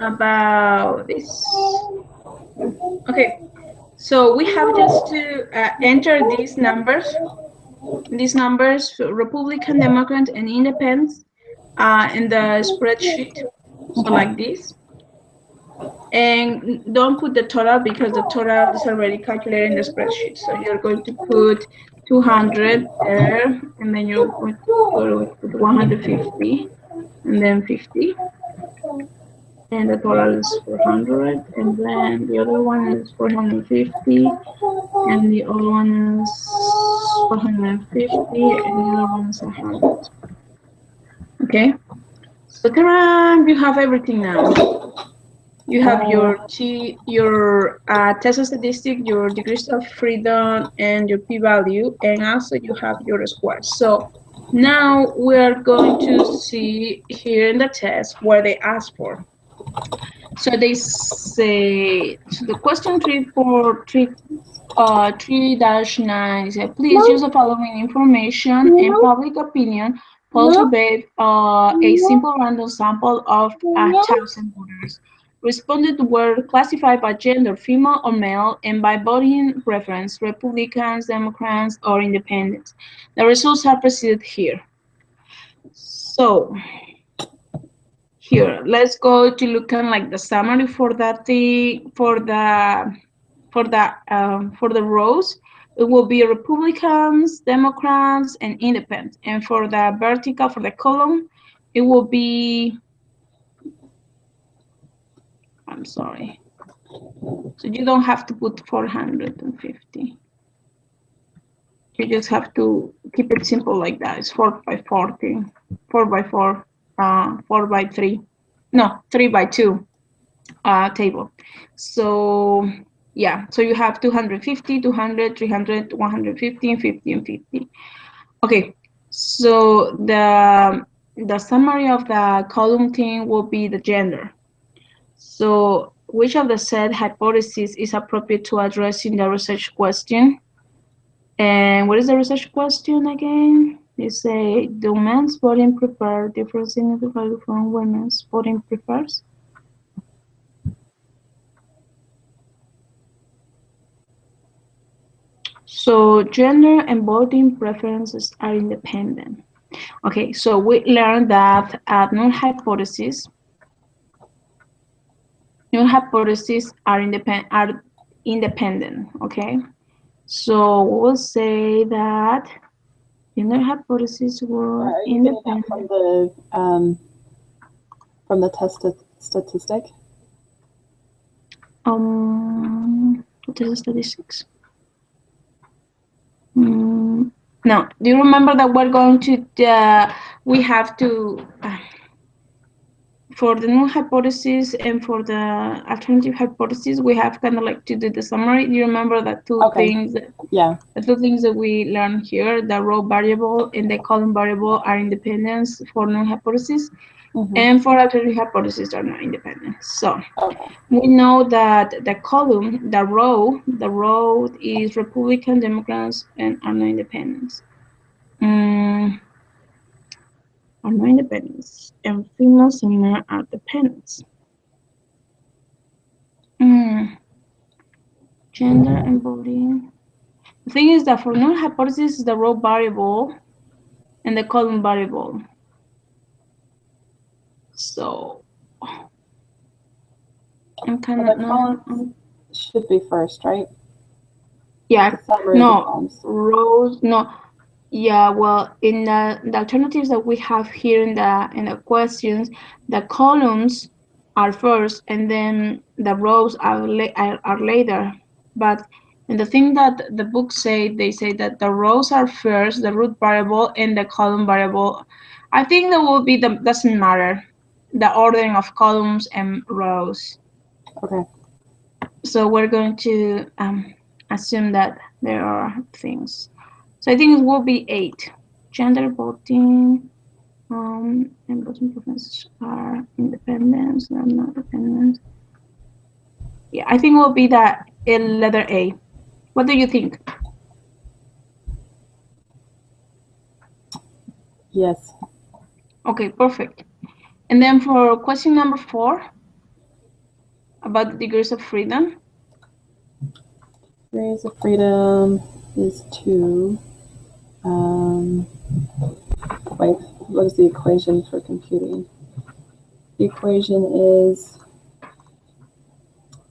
about this. Okay, so we have just to enter these numbers, Republican, Democrat, and Independent, in the spreadsheet. So like this. And don't put the total because the total is already calculated in the spreadsheet. So you're going to put 200 there, and then you're going to put 150, and then 50. And the total is 400, and then the other one is 450, and the other one is 450, and the other one is 100. Okay, so Karan, you have everything now. You have your test statistic, your degrees of freedom, and your p-value, and also you have your squares. So now we're going to see here in the test where they ask for. So they say, so the question 3-9 says, please use the following information and public opinion polls survey a simple random sample of 1,000 voters. Responded were classified by gender, female or male, and by voting preference, Republicans, Democrats, or Independents. The results are presented here. So here, let's go to look at like the summary for that for the rows. It will be Republicans, Democrats, and Independents. And for the vertical, for the column, it will be, I'm sorry. So you don't have to put 450. You just have to keep it simple like that. It's 4 by 40, 4 by 4, 4 by 3. No, 3 by 2 table. So yeah, so you have 250, 200, 300, 150, 50, and 50. Okay, so the summary of the column thing will be the gender. So which of the said hypotheses is appropriate to addressing the research question? And what is the research question again? You say, do men's voting prefer different significantly from women's voting prefers? So gender and voting preferences are independent. Okay, so we learned that null hypotheses are independent. Okay, so we'll say that gender hypotheses were independent. From the test statistic. What is the statistics? No, do you remember that we're going to we have to for the null hypothesis and for the alternative hypothesis, we have kind of like to do the summary. Do you remember that two things? Yeah. The two things that we learned here, the row variable and the column variable are independent for null hypothesis, and for alternative hypothesis are not independent. So we know that the column, the row is Republican, Democrats, and are not independents. Are not independents, and females and men are dependents. Gender and voting. The thing is that for null hypothesis is the row variable and the column variable. So I'm kind of not. Should be first, right? Yeah. No rows. No. Yeah. Well, in the alternatives that we have here in the questions, the columns are first, and then the rows are later. But and the thing that the books say, they say that the rows are first, the root variable, and the column variable. I think that will be doesn't matter, the ordering of columns and rows. Okay. So we're going to assume that there are things. So I think it will be 8. Gender, voting, and voting preferences are independent, not dependent. Yeah, I think it will be that letter A. What do you think? Yes. Okay, perfect. And then for question number 4, about the degrees of freedom. Degrees of freedom is 2. Wait, what is the equation for computing? The equation is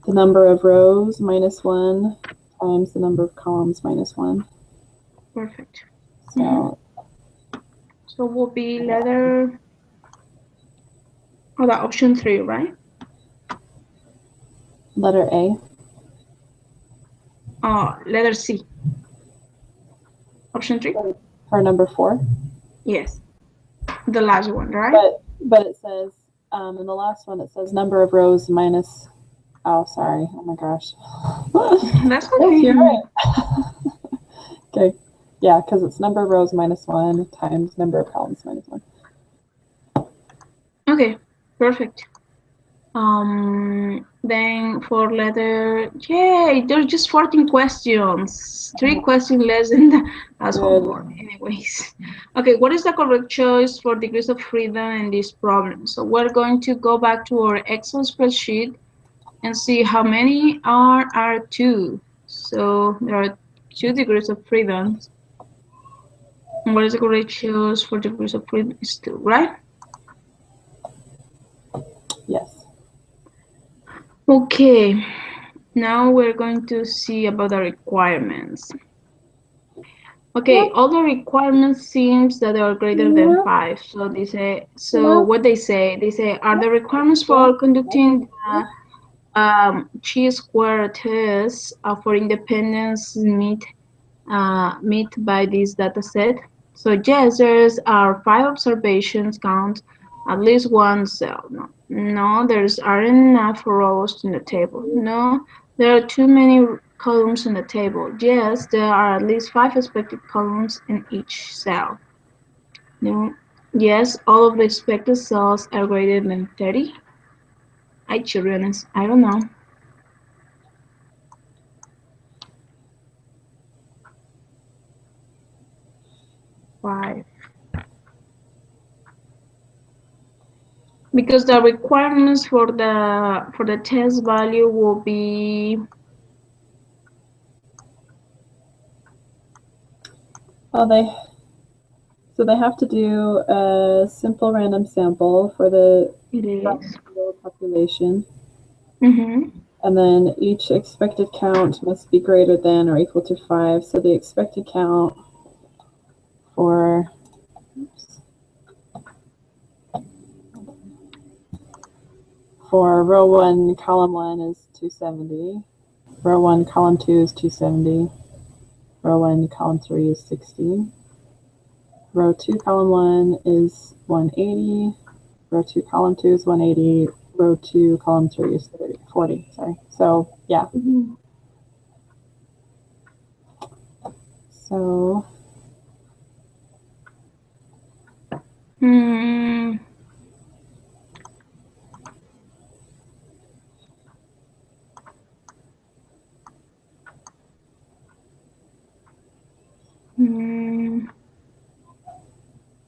the number of rows minus 1 times the number of columns minus 1. Perfect. So, So will be letter, the option 3, right? letter A. Letter C. Option 3? For number 4. Yes. The last one, right? But it says, in the last one, it says number of rows minus, oh, sorry. Oh my gosh. That's Yes, okay. you're right. Okay. Yeah, because it's number of rows minus 1 times number of columns minus 1. Okay, perfect. Then for letter, yay, there's just 14 questions. 3 questions less than that's homework. Anyways. Okay, what is the correct choice for degrees of freedom in this problem? So we're going to go back to our Excel spreadsheet and see how many are 2. So there are 2 degrees of freedom. And what is the correct choice for degrees of freedom is 2, right? Yes. Okay, now we're going to see about the requirements. Okay, all the requirements seems that they are greater than 5. So they say, what they say, are the requirements for conducting the chi-square test for independence meet by this data set? So yes, there's are 5 observations count at least 1 cell. No, there's aren't enough rows in the table. No, there are too many columns in the table. Yes, there are at least 5 expected columns in each cell. No, yes, all of the expected cells are greater than 30. To be honest, I don't know. Five. Because the requirements for the test value will be they have to do a simple random sample for the population. And then each expected count must be greater than or equal to 5. So the expected count for row 1, column 1 is 270. Row 1, column 2 is 270. Row 1, column 3 is 60. Row 2, column 1 is 180. Row 2, column 2 is 180. Row 2, column 3 is 40. Sorry. So, yeah. So.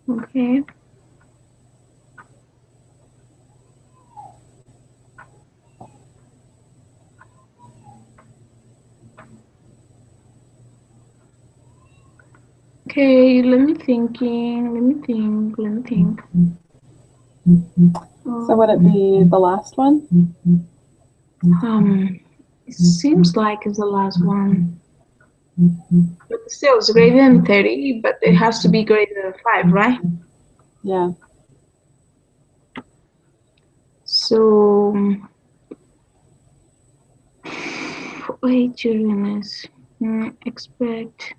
Okay. Okay, let me think. So would it be the last one? It seems like it's the last one. But still, it's greater than 30, but it has to be greater than 5, right? Yeah. So, wait, goodness. Expect.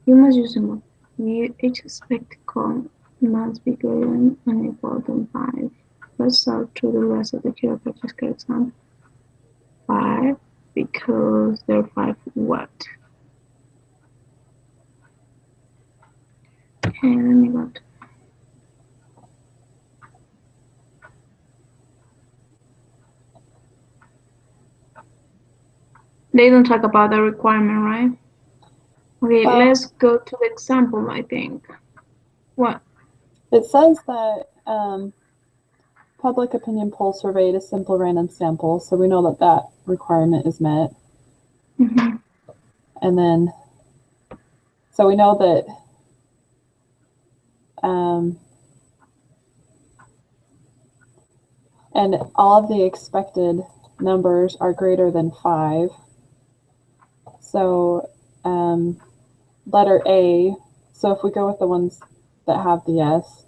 You must use them. Each expected count must be greater than and equal than 5. Let's sort through the rest of the chiropractic example. 5, because there are 5 what? Okay, let me go to. They don't talk about the requirement, right? Okay, let's go to the example, I think. What? It says that public opinion poll surveyed a simple random sample, so we know that that requirement is met. Mhm. And then, so we know that and all of the expected numbers are greater than 5. So letter A, so if we go with the ones that have the yes,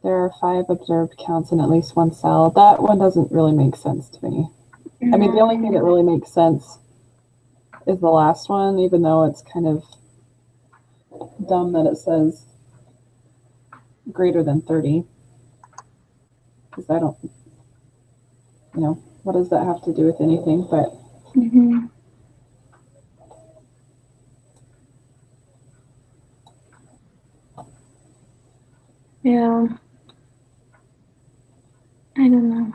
there are 5 observed counts in at least one cell. That one doesn't really make sense to me. I mean, the only thing that really makes sense is the last one, even though it's kind of dumb that it says greater than 30. Because I don't, you know, what does that have to do with anything? But Mhm. Yeah. I don't know.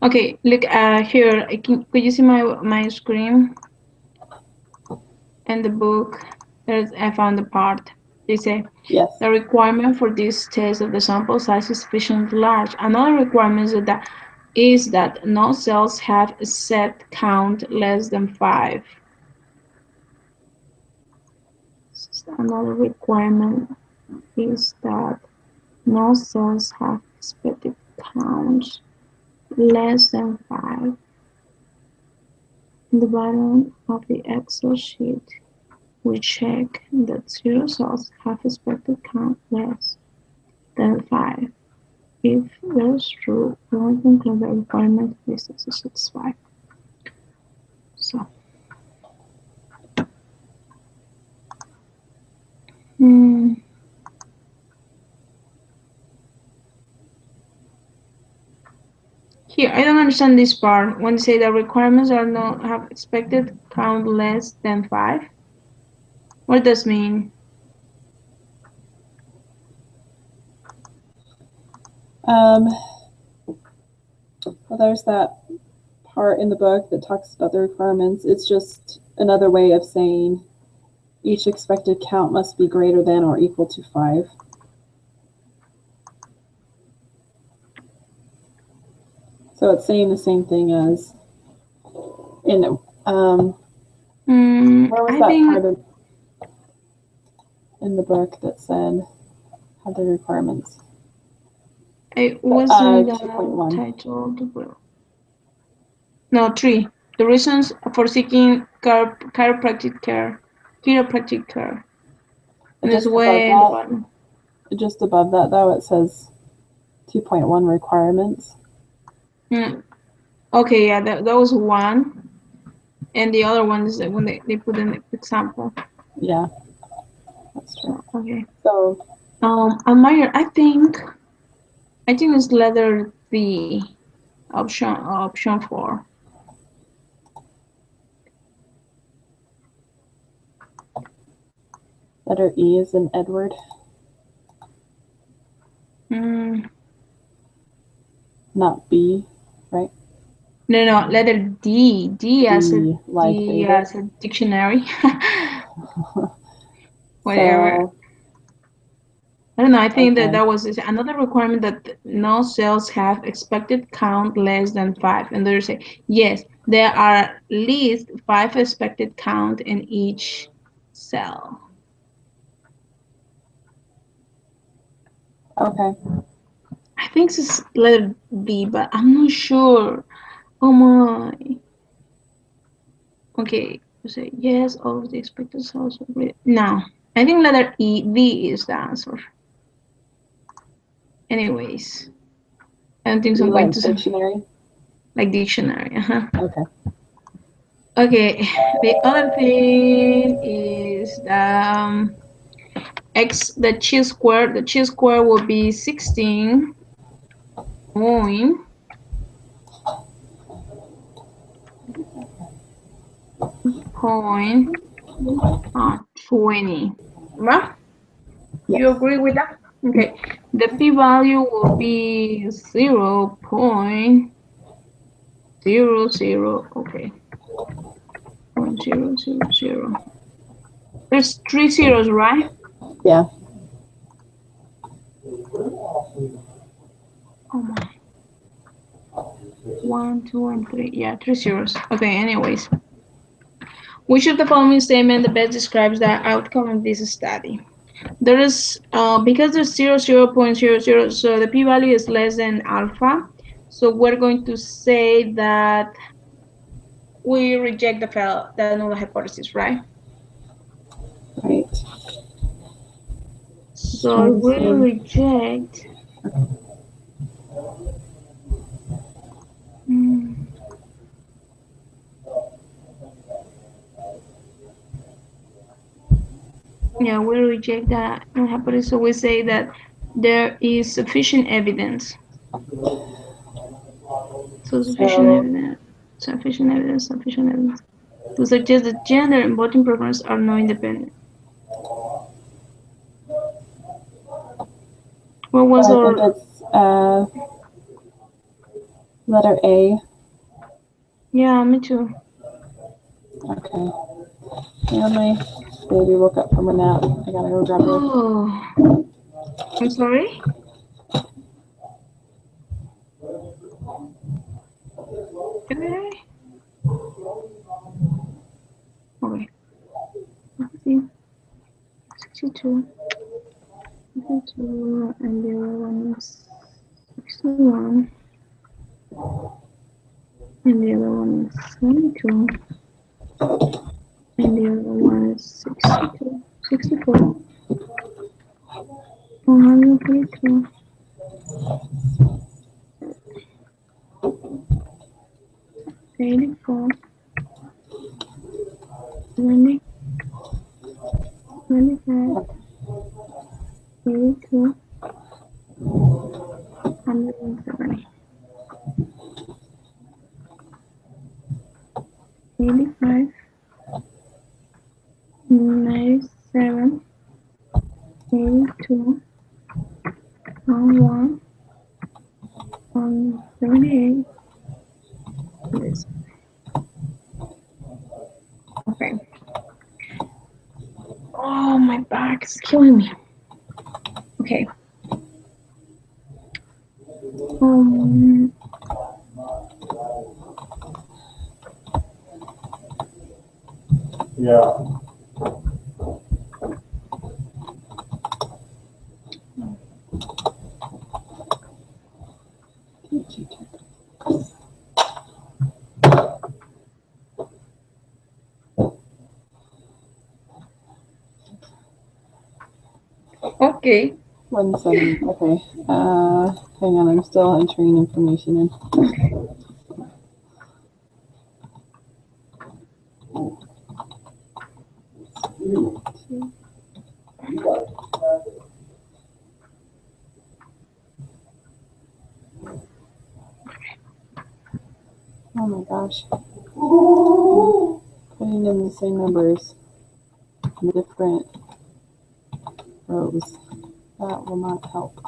Okay, look here. Could you see my screen? In the book, I found the part. They say yes, the requirement for this test of the sample size is sufficiently large. Another requirement is that no cells have a set count less than 5. Another requirement is that no cells have expected counts less than 5. In the bottom of the Excel sheet, we check that 0 cells have expected count less than 5. If that is true, we will conclude the requirement is satisfied. So, here I don't understand this part. When they say the requirements are not have expected count less than 5, what does mean? Well, there's that part in the book that talks about the requirements. It's just another way of saying each expected count must be greater than or equal to 5. So it's saying the same thing as in where was that part in the book that said had the requirements? It wasn't the 2.1. title. No, 3. The reasons for seeking chiropractic care. And it's way in the bottom. Just above that, though, it says 2.1 requirements. Okay, yeah, that was one. And the other one is when they put in the example. Yeah, that's true. So, okay. So, Almayer, I think it's letter B, option 4. Letter E is in Edward. Not B, right? No, letter D. D as a dictionary. Whatever. So, I don't know. I think that was another requirement that no cells have expected count less than 5. And they say, yes, there are at least 5 expected count in each cell. Okay. I think it's letter B, but I'm not sure. Oh my. Okay, you say yes, all of the expected cells are great. No, I think letter B is the answer. Anyways, I don't think so. I'm going to dictionary? Like dictionary, Okay. Okay, the other thing is the chi squared. The chi squared will be 16 point 20. Right? Yes. You agree with that? Okay. The p-value will be 0.00. Okay. 0.000. There's 3 zeros, right? Yeah. Oh my. 1, 2, and 3. Yeah, 3 zeros. Okay, anyways. Which of the following statement the best describes the outcome of this study? There is, because there's 0.00, so the p-value is less than alpha. So we're going to say that we reject the null hypothesis, right? Right. So we reject. Yeah, we reject that null hypothesis. So we say that there is sufficient evidence. So sufficient evidence to suggest that gender and voting preference are not independent. What was I our? think it's letter A. Yeah, me too. Okay. And my baby woke up from a nap. I gotta go grab her. Oh, I'm sorry. Okay. Okay. Let's see. 62. 62, and the other one is 61. And the other one is 72. And the other one is 62. 64. 132. 84. 20. 25. 82. 170. 85. 97. 82. 1. 178. Yes. Okay. Oh, my back is killing me. Okay. Yeah. Okay. 170. Okay. Hang on. I'm still entering information in. Oh my gosh. Putting in the same numbers in different rows. That will not help.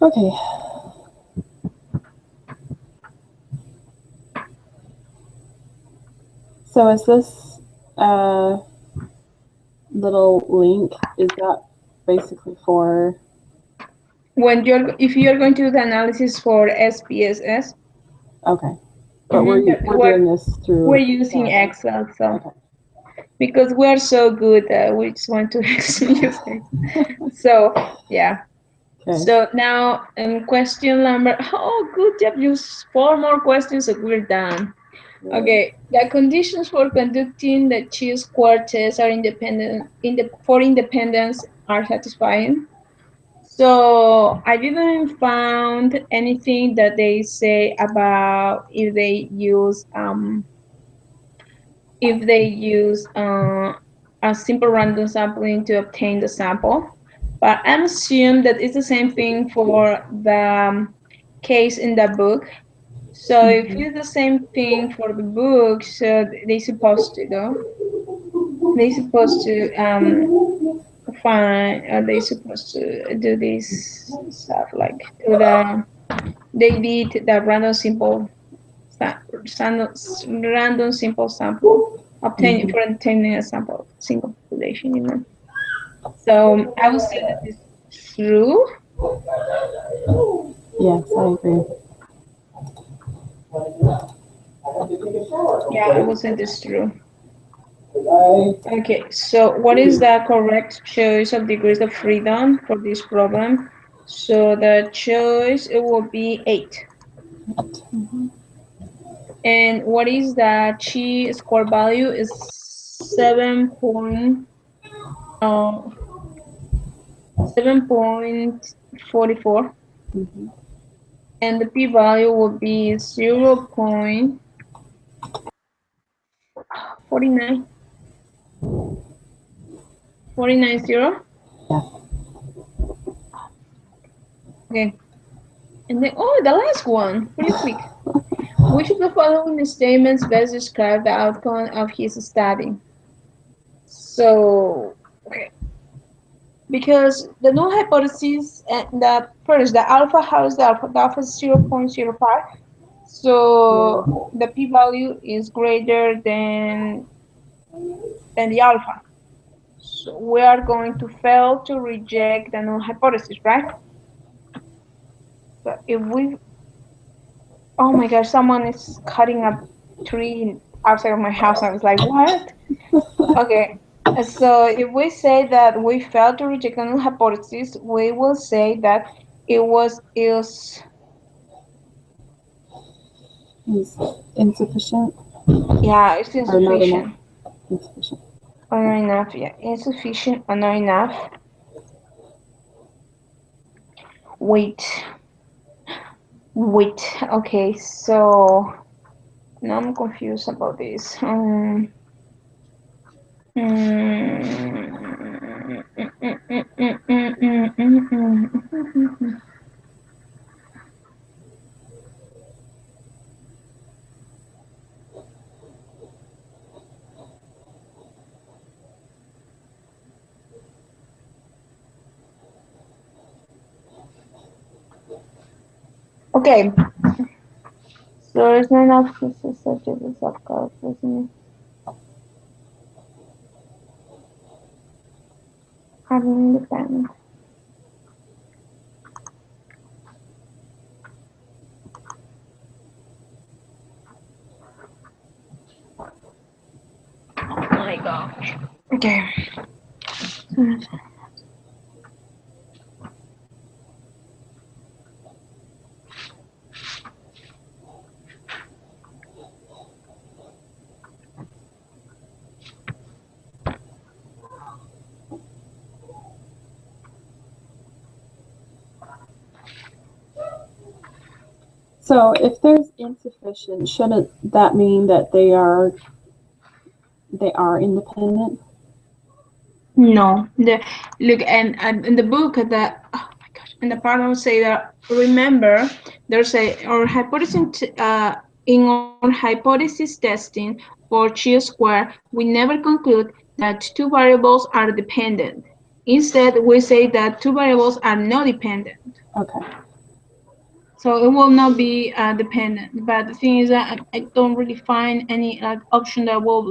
Okay. So is this little link, is that basically for? If you're going to do the analysis for SPSS, Okay. But we're doing this through. We're using Excel, so. Okay. Because we're so good, we just want to use Excel. So, yeah. Okay. So now, question number, good job, use 4 more questions and we're done. Yeah. Okay, the conditions for conducting the chi-square test are for independence are satisfying. So I didn't found anything that they say about if they use a simple random sampling to obtain the sample. But I'm assuming that it's the same thing for the case in the book. So if it's the same thing for the book, so they're supposed to do this stuff like do the they did the random simple sample obtaining a sample single population, you know. So I would say that it's true. Yes, I agree. Yeah, I would say this true. Okay, so what is the correct choice of degrees of freedom for this problem? So the choice, it will be 8. And what is the chi-square value? Is 7.44. And the p-value will be 0.49. 490. Okay. And then, oh, the last one, really quick. Which of the following statements best describe the outcome of his study? So, okay. Because the null hypothesis, and the alpha, how is the alpha? The alpha is 0.05. So the p-value is greater than the alpha. So we are going to fail to reject the null hypothesis, right? So if we, oh my gosh, someone is cutting a tree outside of my house. I was like, what? Okay. So if we say that we failed to reject the null hypothesis, we will say that it is insufficient. Yeah, it's Or not enough. insufficient. Insufficient. Or not enough, yeah. Insufficient or not enough. Wait. Okay, so now I'm confused about this. Okay. So it's not enough cases such as the subclass, isn't it? Having independent. Oh my gosh. Okay. So if there's insufficient, shouldn't that mean that they are independent? No, look, and in the book, that, oh my gosh, in the part I would say that, remember, there's our hypothesis, in our hypothesis testing for chi-square, we never conclude that two variables are dependent. Instead, we say that two variables are not dependent. Okay. So it will not be dependent. But the thing is that I don't really find any option that will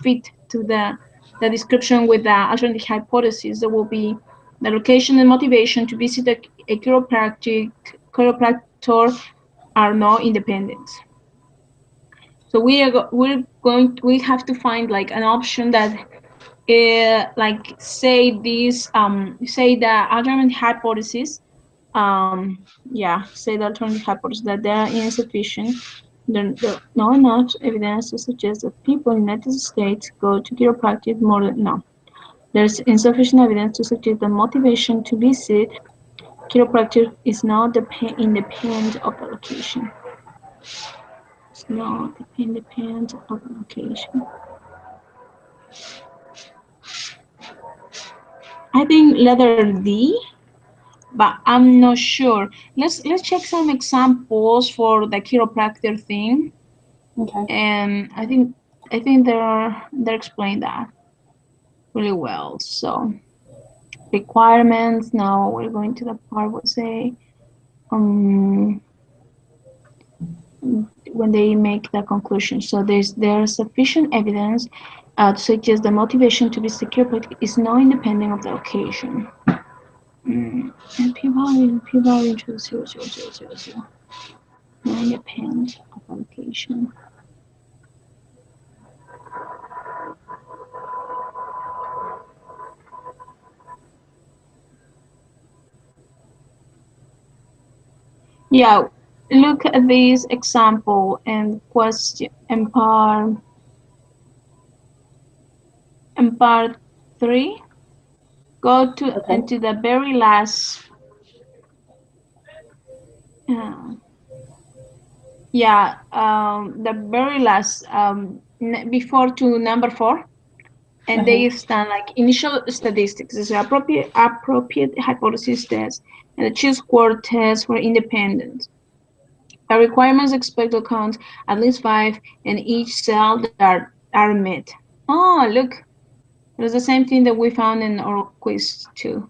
fit to the description with the alternative hypothesis. There will be the location and motivation to visit a chiropractor are not independent. So we have to find an option that say the alternative hypothesis, say the alternative hypothesis that they are insufficient. There not enough evidence to suggest that people in the United States go to chiropractic more than no. There's insufficient evidence to suggest that motivation to visit chiropractic is not independent of the location. It's not independent of the location. I think letter D, but I'm not sure. Let's check some examples for the chiropractor thing. Okay. And I think they explain that really well. So requirements. Now we're going to the part where say when they make the conclusion. So there's sufficient evidence to suggest the motivation to be secure politically is not independent of the occasion. And p-value to 0.0000. Not independent of the occasion. Yeah, look at this example and question and part 3. Go to into the very last. The very last before to number 4, and they stand like initial statistics. This is appropriate hypothesis test and the chi-square test for independence. The requirements expect to count at least 5 in each cell that are met. Oh, look, it was the same thing that we found in our quiz too.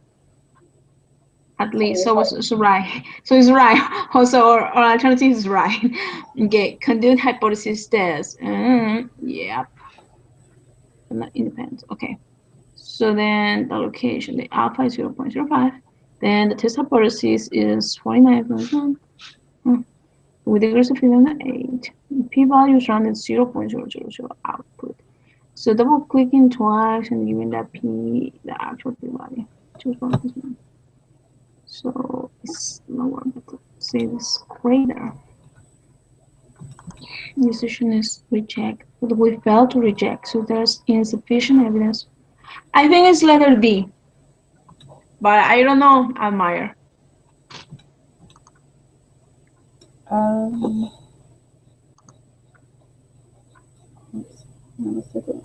At least, so it's right. So it's right. Also, our alternative is right. Okay, conduct hypothesis test. Yeah. Not independent. Okay. So then the location, the alpha is 0.05. Then the test hypothesis is 49.1. With degrees of freedom 8. P-value is rounded 0.000 output. So double clicking twice and giving that P, the actual P-value. So it's lower, but say this greater. Decision is reject, but we failed to reject, so there's insufficient evidence. I think it's letter D, but I don't know, Almayer. One second.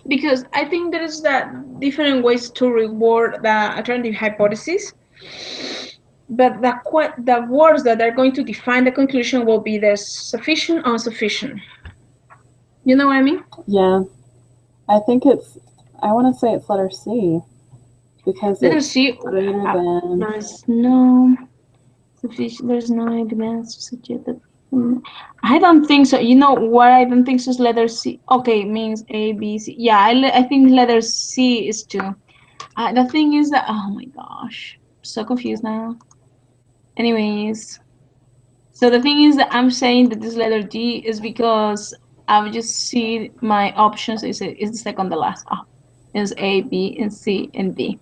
Because I think there is that different ways to reward the alternative hypothesis, but the words that are going to define the conclusion will be the sufficient, insufficient. You know what I mean? Yeah, I think I want to say it's letter C, because letter it's C. Greater than. There's no sufficient. There's no evidence to suggest that. I don't think so. You know what I don't think so is letter C. Okay, means A, B, C. Yeah, I think letter C is 2. The thing is that, oh my gosh, I'm so confused now. Anyways, so the thing is that I'm saying that this letter D is because I just see my options is the second to last. Is A, B, and C, and D.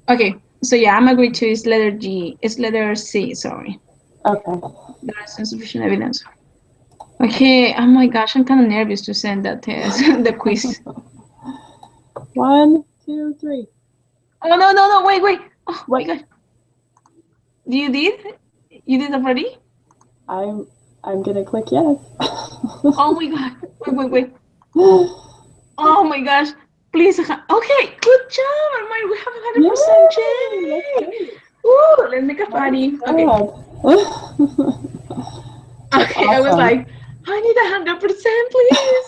Okay, so yeah, I'm agreed to is letter G. It's letter C, sorry. Okay. There's insufficient evidence. Okay, oh my gosh, I'm kind of nervous to send that test, the quiz. 1, 2, 3. Oh, no, wait. Oh my God. You did? You did already? I'm gonna click yes. Oh my God, wait. Oh my gosh, please. Okay, good job, Armand. We have 100% check. Ooh, let's make a party. Okay. Okay, awesome. I was like, I need 100%, please.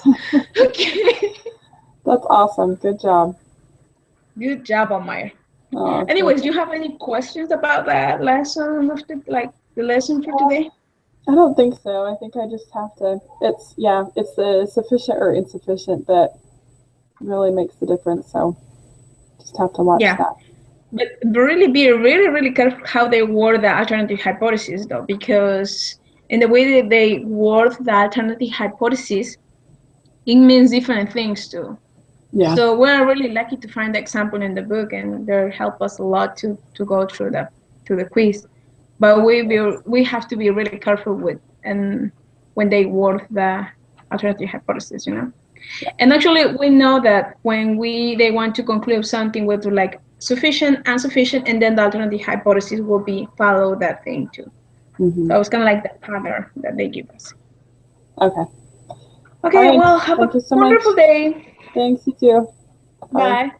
Okay. That's awesome. Good job. Good job, Almayer. Anyways, do you have any questions about that lesson of the lesson for today? I don't think so. I think I just have to. It's the sufficient or insufficient that really makes the difference. So just have to watch that. But really be really careful how they word the alternative hypothesis, though, because in the way that they word the alternative hypothesis, it means different things too. Yeah. So we're really lucky to find the example in the book, and they help us a lot to go through the quiz. But we have to be really careful with and when they word the alternative hypothesis, you know. Yeah. And actually, we know that when they want to conclude something with like sufficient, insufficient, and then the alternative hypothesis will be follow that thing too. Mm-hmm. So it's kind of like the pattern that they give us. Okay. Okay. Right. Well, have a wonderful day. Thanks, you too. Bye.